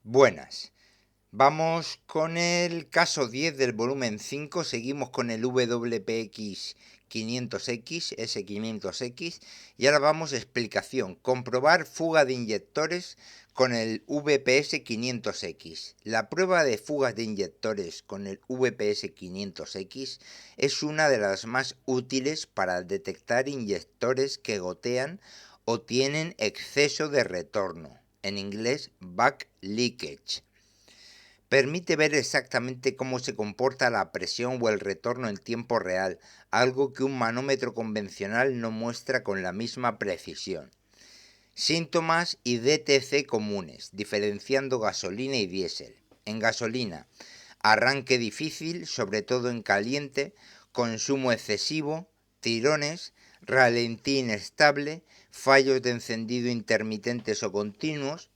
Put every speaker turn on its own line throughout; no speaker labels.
Buenas. Vamos con el caso 10 del volumen 5. Seguimos con el WPX 500X, S500X. Y ahora vamos a explicación. Comprobar fuga de inyectores con el VPS 500X. La prueba de fugas de inyectores con el VPS 500X es una de las más útiles para detectar inyectores que gotean o tienen exceso de retorno. En inglés, back leakage. Permite ver exactamente cómo se comporta la presión o el retorno en tiempo real, algo que un manómetro convencional no muestra con la misma precisión. Síntomas y DTC comunes, diferenciando gasolina y diésel. En gasolina, arranque difícil, sobre todo en caliente, consumo excesivo, tirones, ralentí inestable, fallos de encendido intermitentes o continuos,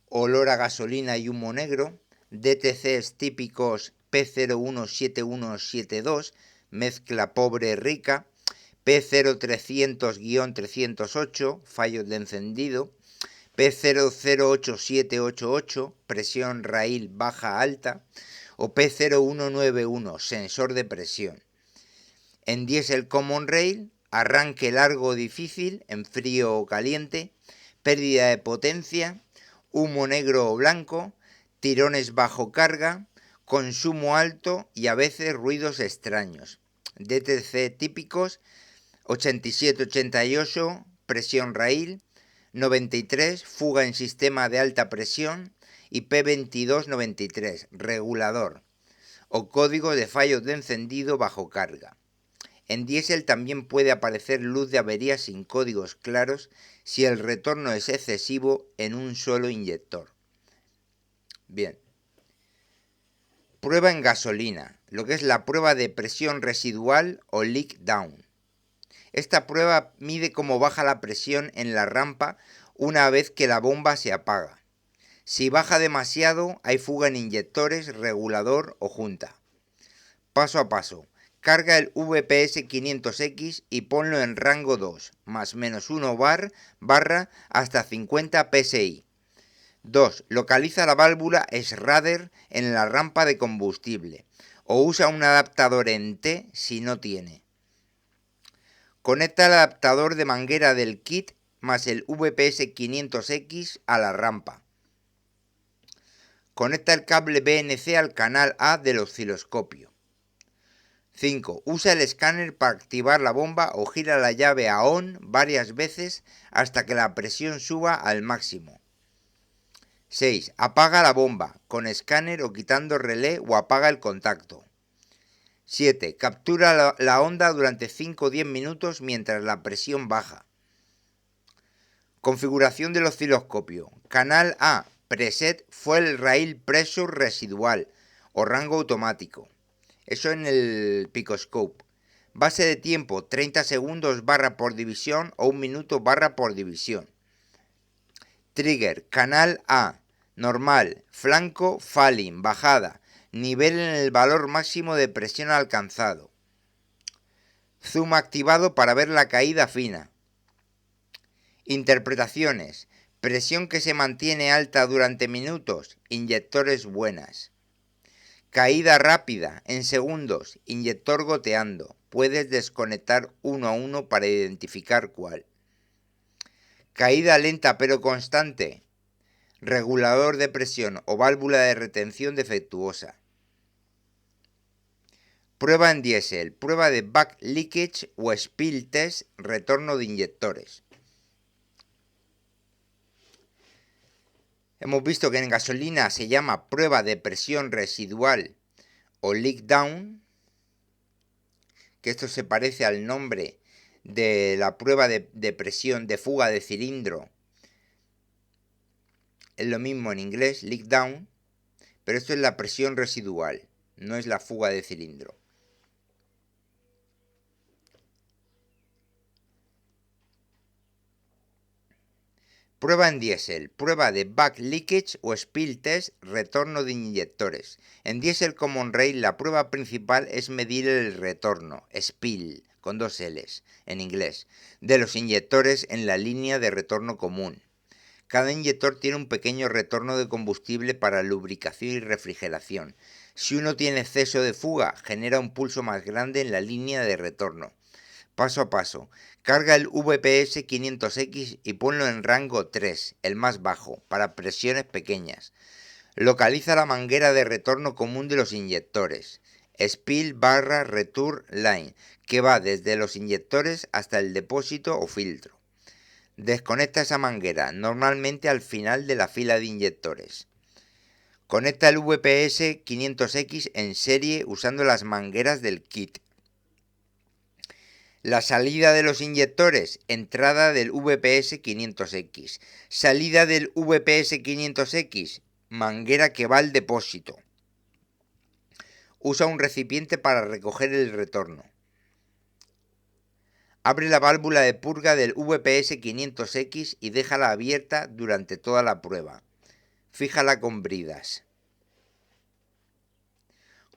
olor a gasolina y humo negro, DTCs típicos P017172, mezcla pobre rica, P0300-308, fallos de encendido, P008788, presión raíl baja alta, o P0191, sensor de presión. En diésel common rail, arranque largo o difícil, en frío o caliente, pérdida de potencia, humo negro o blanco, tirones bajo carga, consumo alto y a veces ruidos extraños. DTC típicos 87-88, presión raíl, 93, fuga en sistema de alta presión y P2293, regulador, o código de fallos de encendido bajo carga. En diésel también puede aparecer luz de avería sin códigos claros si el retorno es excesivo en un solo inyector. Bien. Prueba en gasolina, lo que es la prueba de presión residual o leak down. Esta prueba mide cómo baja la presión en la rampa una vez que la bomba se apaga. Si baja demasiado, hay fuga en inyectores, regulador o junta. Paso a paso. Carga el VPS 500X y ponlo en rango 2, más menos 1 barra hasta 50 psi. 2. Localiza la válvula Schrader en la rampa de combustible o usa un adaptador en T si no tiene. Conecta el adaptador de manguera del kit más el VPS 500X a la rampa. Conecta el cable BNC al canal A del osciloscopio. 5. Usa el escáner para activar la bomba o gira la llave a ON varias veces hasta que la presión suba al máximo. 6. Apaga la bomba con escáner o quitando relé o apaga el contacto. 7. Captura la onda durante 5 o 10 minutos mientras la presión baja. Configuración del osciloscopio. Canal A. Preset Fuel Rail Pressure Residual o rango automático. Eso en el Picoscope. Base de tiempo 30 segundos barra por división o 1 minuto barra por división. Trigger. Canal A. Normal. Flanco falling. Bajada. Nivel en el valor máximo de presión alcanzado. Zoom activado para ver la caída fina. Interpretaciones. Presión que se mantiene alta durante minutos. Inyectores buenas. Caída rápida, en segundos, inyector goteando. Puedes desconectar uno a uno para identificar cuál. Caída lenta pero constante. Regulador de presión o válvula de retención defectuosa. Prueba en diésel. Prueba de back leakage o spill test, retorno de inyectores. Hemos visto que en gasolina se llama prueba de presión residual o leak down, que esto se parece al nombre de la prueba de presión de fuga de cilindro. Es lo mismo en inglés, leak down, pero esto es la presión residual, no es la fuga de cilindro. Prueba en diésel, prueba de back leakage o spill test, retorno de inyectores. En diésel common rail la prueba principal es medir el retorno, spill, con 2 L's, en inglés, de los inyectores en la línea de retorno común. Cada inyector tiene un pequeño retorno de combustible para lubricación y refrigeración. Si uno tiene exceso de fuga, genera un pulso más grande en la línea de retorno. Paso a paso. Carga el VPS 500X y ponlo en rango 3, el más bajo, para presiones pequeñas. Localiza la manguera de retorno común de los inyectores, Spill/Return Line, que va desde los inyectores hasta el depósito o filtro. Desconecta esa manguera, normalmente al final de la fila de inyectores. Conecta el VPS 500X en serie usando las mangueras del kit. La salida de los inyectores, entrada del VPS 500X. Salida del VPS 500X, manguera que va al depósito. Usa un recipiente para recoger el retorno. Abre la válvula de purga del VPS 500X y déjala abierta durante toda la prueba. Fíjala con bridas.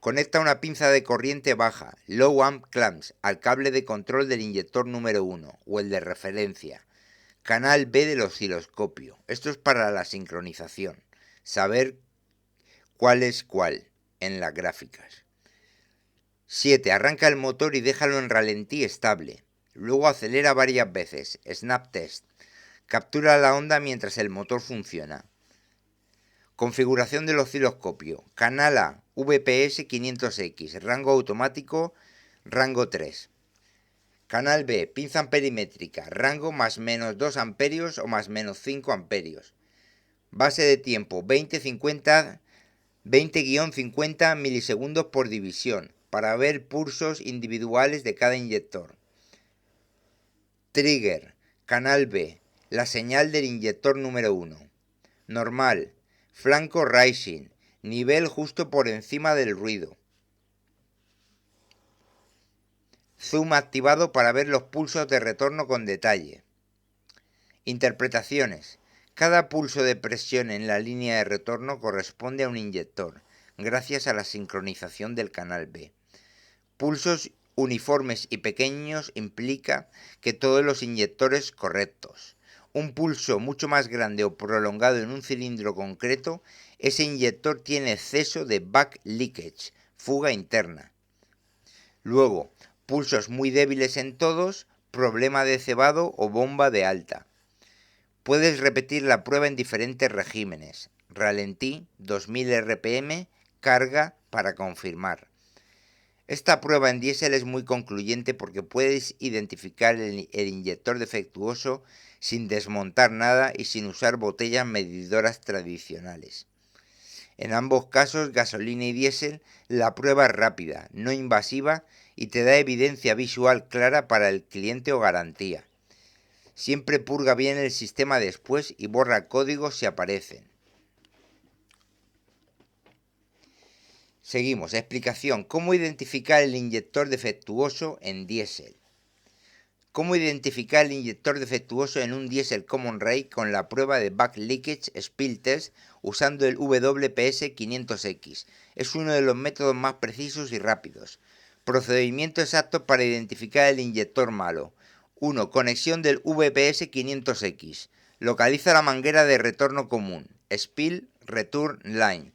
Conecta una pinza de corriente baja, low amp clamps, al cable de control del inyector número 1 o el de referencia. Canal B del osciloscopio. Esto es para la sincronización. Saber cuál es cuál en las gráficas. 7. Arranca el motor y déjalo en ralentí estable. Luego acelera varias veces. Snap test. Captura la onda mientras el motor funciona. Configuración del osciloscopio. Canal A, VPS 500X, rango automático, rango 3. Canal B, pinza amperimétrica, rango más menos 2 amperios o más menos 5 amperios. Base de tiempo 20-50 milisegundos por división, para ver pulsos individuales de cada inyector. Trigger, canal B, la señal del inyector número 1. Normal, flanco rising, nivel justo por encima del ruido. Zoom activado para ver los pulsos de retorno con detalle. Interpretaciones. Cada pulso de presión en la línea de retorno corresponde a un inyector, gracias a la sincronización del canal B. Pulsos uniformes y pequeños implica que todos los inyectores correctos. Un pulso mucho más grande o prolongado en un cilindro concreto, ese inyector tiene exceso de back leakage, fuga interna. Luego, pulsos muy débiles en todos, problema de cebado o bomba de alta. Puedes repetir la prueba en diferentes regímenes. Ralentí, 2000 RPM, carga para confirmar. Esta prueba en diésel es muy concluyente porque puedes identificar el inyector defectuoso sin desmontar nada y sin usar botellas medidoras tradicionales. En ambos casos, gasolina y diésel, la prueba es rápida, no invasiva y te da evidencia visual clara para el cliente o garantía. Siempre purga bien el sistema después y borra códigos si aparecen. Seguimos. Explicación. ¿Cómo identificar el inyector defectuoso en diésel? ¿Cómo identificar el inyector defectuoso en un diésel Common Rail con la prueba de Back Leakage Spill Test usando el WPS 500X? Es uno de los métodos más precisos y rápidos. Procedimiento exacto para identificar el inyector malo. 1. Conexión del VPS 500X. Localiza la manguera de retorno común, Spill Return Line,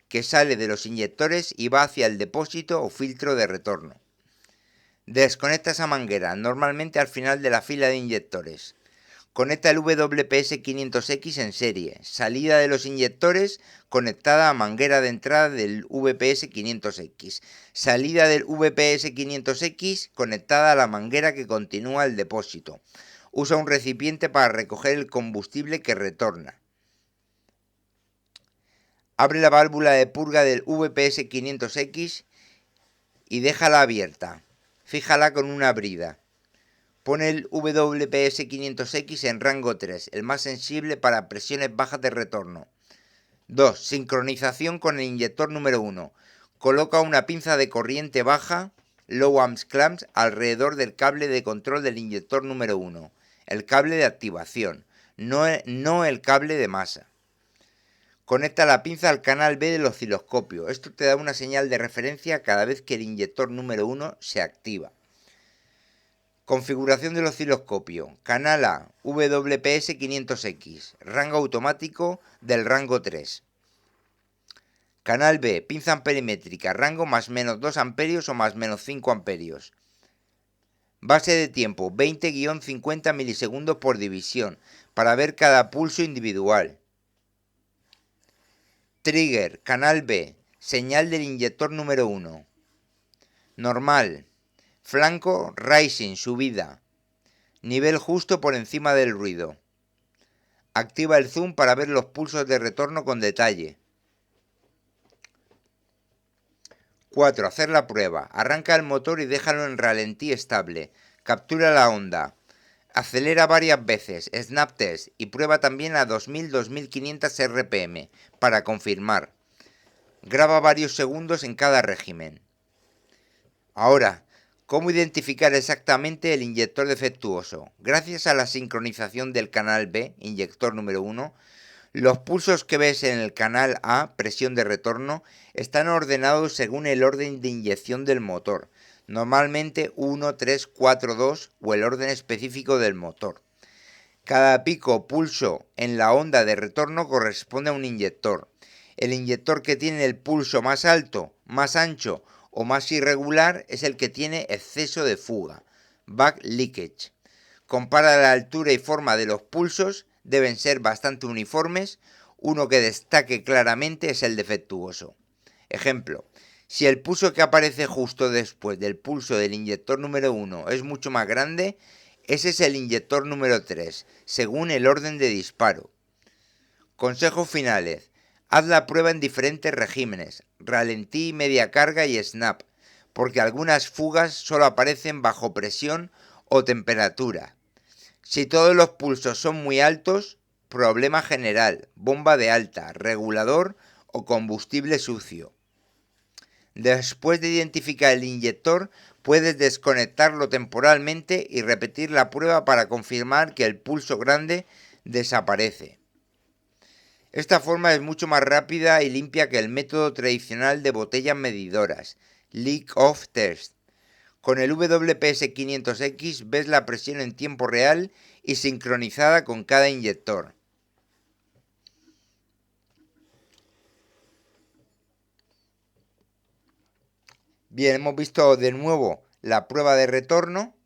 que sale de los inyectores y va hacia el depósito o filtro de retorno. Desconecta esa manguera, normalmente al final de la fila de inyectores. Conecta el WPS 500X en serie. Salida de los inyectores conectada a manguera de entrada del VPS 500X. Salida del VPS 500X conectada a la manguera que continúa el depósito. Usa un recipiente para recoger el combustible que retorna. Abre la válvula de purga del VPS 500X y déjala abierta. Fíjala con una brida. Pone el WPS 500X en rango 3, el más sensible para presiones bajas de retorno. 2. Sincronización con el inyector número 1. Coloca una pinza de corriente baja, low amp clamps, alrededor del cable de control del inyector número 1, el cable de activación, no el cable de masa. Conecta la pinza al canal B del osciloscopio. Esto te da una señal de referencia cada vez que el inyector número 1 se activa. Configuración del osciloscopio. Canal A, WPS 500X. Rango automático del rango 3. Canal B, pinza amperimétrica. Rango más menos 2 amperios o más menos 5 amperios. Base de tiempo 20-50 milisegundos por división para ver cada pulso individual. Trigger, canal B, señal del inyector número 1. Normal. Flanco, rising, subida. Nivel justo por encima del ruido. Activa el zoom para ver los pulsos de retorno con detalle. 4. Hacer la prueba. Arranca el motor y déjalo en ralentí estable. Captura la onda. Acelera varias veces, snap test, y prueba también a 2000-2500 RPM para confirmar. Graba varios segundos en cada régimen. Ahora, ¿cómo identificar exactamente el inyector defectuoso? Gracias a la sincronización del canal B, inyector número 1, los pulsos que ves en el canal A, presión de retorno, están ordenados según el orden de inyección del motor, normalmente 1, 3, 4, 2 o el orden específico del motor. Cada pico o pulso en la onda de retorno corresponde a un inyector. El inyector que tiene el pulso más alto, más ancho o más irregular es el que tiene exceso de fuga, back leakage. Compara la altura y forma de los pulsos, deben ser bastante uniformes, uno que destaque claramente es el defectuoso. Ejemplo, si el pulso que aparece justo después del pulso del inyector número 1 es mucho más grande, ese es el inyector número 3, según el orden de disparo. Consejos finales. Haz la prueba en diferentes regímenes, ralentí, media carga y snap, porque algunas fugas solo aparecen bajo presión o temperatura. Si todos los pulsos son muy altos, problema general, bomba de alta, regulador o combustible sucio. Después de identificar el inyector, puedes desconectarlo temporalmente y repetir la prueba para confirmar que el pulso grande desaparece. Esta forma es mucho más rápida y limpia que el método tradicional de botellas medidoras, leak-off test. Con el WPS 500X ves la presión en tiempo real y sincronizada con cada inyector. Bien, hemos visto de nuevo la prueba de retorno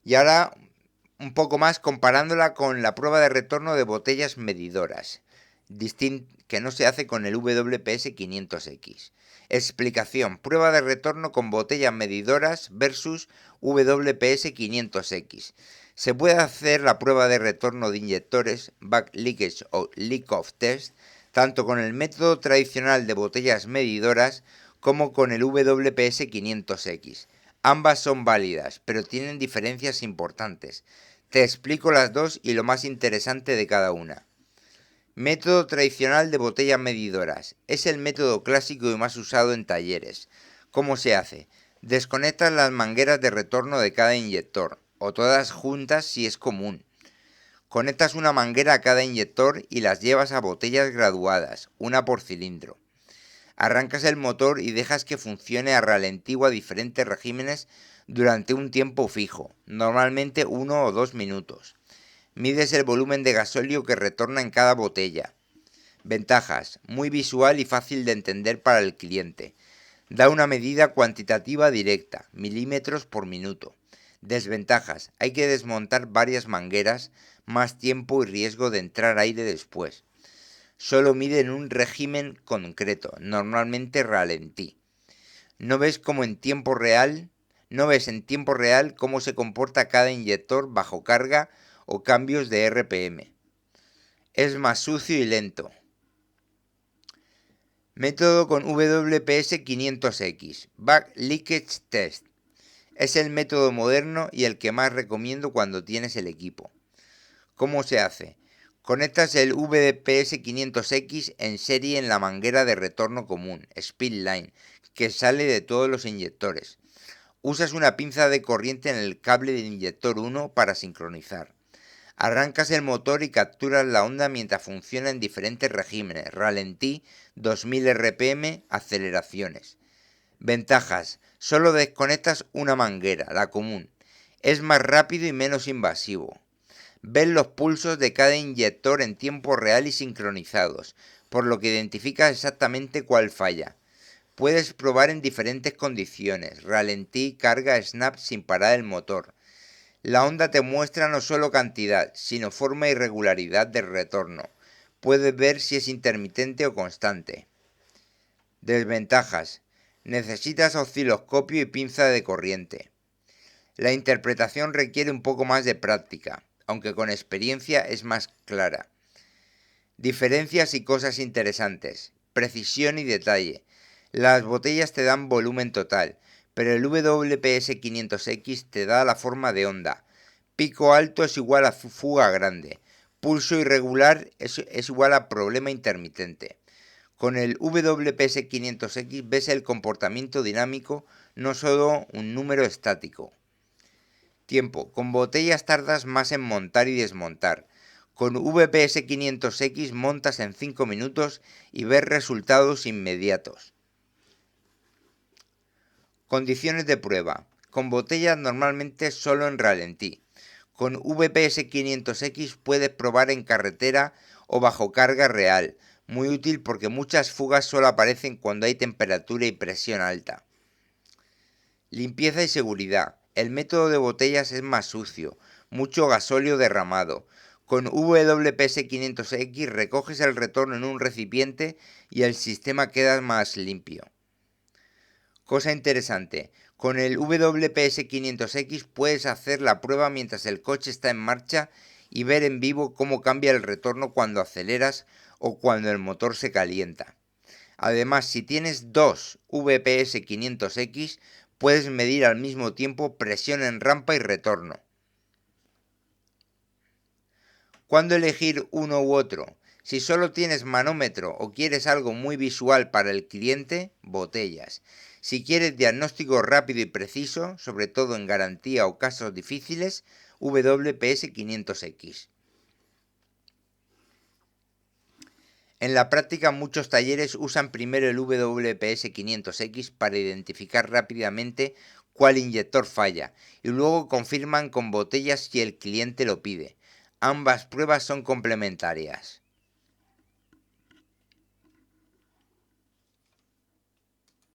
y ahora un poco más comparándola con la prueba de retorno de botellas medidoras, que no se hace con el WPS 500X. Explicación: prueba de retorno con botellas medidoras versus WPS 500X. Se puede hacer la prueba de retorno de inyectores, back leakage o leak-off test, tanto con el método tradicional de botellas medidoras como con el WPS 500X. Ambas son válidas, pero tienen diferencias importantes. Te explico las dos y lo más interesante de cada una. Método tradicional de botellas medidoras. Es el método clásico y más usado en talleres. ¿Cómo se hace? Desconectas las mangueras de retorno de cada inyector, o todas juntas si es común. Conectas una manguera a cada inyector y las llevas a botellas graduadas, una por cilindro. Arrancas el motor y dejas que funcione a ralentí o a diferentes regímenes durante un tiempo fijo, normalmente 1 o 2 minutos. Mides el volumen de gasóleo que retorna en cada botella. Ventajas: muy visual y fácil de entender para el cliente. Da una medida cuantitativa directa, milímetros por minuto. Desventajas: hay que desmontar varias mangueras, más tiempo y riesgo de entrar aire después. Solo mide en un régimen concreto, normalmente ralentí. No ves en tiempo real cómo se comporta cada inyector bajo carga o cambios de RPM. Es más sucio y lento. Método con WPS 500X, Back Leakage Test. Es el método moderno y el que más recomiendo cuando tienes el equipo. ¿Cómo se hace? Conectas el WPS 500X en serie en la manguera de retorno común, speed line, que sale de todos los inyectores. Usas una pinza de corriente en el cable del inyector 1 para sincronizar. Arrancas el motor y capturas la onda mientras funciona en diferentes regímenes, ralentí, 2000 RPM, aceleraciones. Ventajas. Solo desconectas una manguera, la común. Es más rápido y menos invasivo. Ves los pulsos de cada inyector en tiempo real y sincronizados, por lo que identificas exactamente cuál falla. Puedes probar en diferentes condiciones, ralentí, carga, snap sin parar el motor. La onda te muestra no solo cantidad, sino forma y regularidad del retorno. Puedes ver si es intermitente o constante. Desventajas. Necesitas osciloscopio y pinza de corriente. La interpretación requiere un poco más de práctica, aunque con experiencia es más clara. Diferencias y cosas interesantes. Precisión y detalle. Las botellas te dan volumen total, pero el WPS 500X te da la forma de onda. Pico alto es igual a fuga grande. Pulso irregular es igual a problema intermitente. Con el WPS 500X ves el comportamiento dinámico, no solo un número estático. Tiempo. Con botellas tardas más en montar y desmontar. Con VPS 500X montas en 5 minutos y ves resultados inmediatos. Condiciones de prueba. Con botellas normalmente solo en ralentí. Con VPS 500X puedes probar en carretera o bajo carga real. Muy útil porque muchas fugas solo aparecen cuando hay temperatura y presión alta. Limpieza y seguridad. El método de botellas es más sucio, mucho gasóleo derramado. Con WPS 500X recoges el retorno en un recipiente y el sistema queda más limpio. Cosa interesante, con el WPS 500X puedes hacer la prueba mientras el coche está en marcha y ver en vivo cómo cambia el retorno cuando aceleras o cuando el motor se calienta. Además, si tienes dos VPS 500X, puedes medir al mismo tiempo presión en rampa y retorno. ¿Cuándo elegir uno u otro? Si solo tienes manómetro o quieres algo muy visual para el cliente, botellas. Si quieres diagnóstico rápido y preciso, sobre todo en garantía o casos difíciles, WPS 500X. En la práctica muchos talleres usan primero el WPS 500X para identificar rápidamente cuál inyector falla y luego confirman con botellas si el cliente lo pide. Ambas pruebas son complementarias.